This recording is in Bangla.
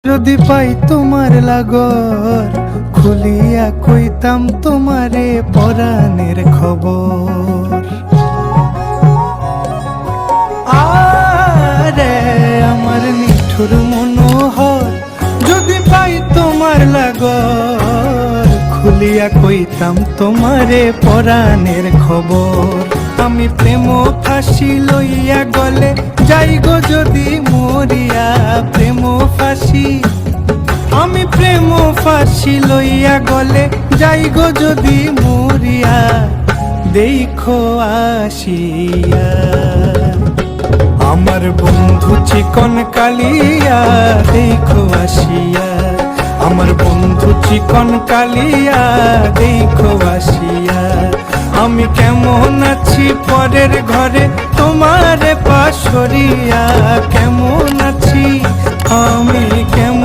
যদি পাই তোমার লাগর খুলিয়া কইতাম তোমারে পরাণের খবর। আরে আমার নিঠুর মনোহর, যদি পাই তোমার লাগর খুলিয়া কইতাম তোমারে পরাণের খবর। আমি প্রেম ফাঁসি লইয়া গলে যাই গো যদি মরিয়া, প্রেম ফাঁসি আমি প্রেম ফাঁসি লইয়া গলে যাই গো যদি মরিয়া, দেখো আসিয়া আমার বন্ধু চিকন কালিয়া, দেখো আসিয়া আমার বন্ধু চিকন কালিয়া, দেখো আসিয়া আমি কেমন আছি পরের ঘরে তোমারে পাশরিয়া, কেমন আছি আমি কেমন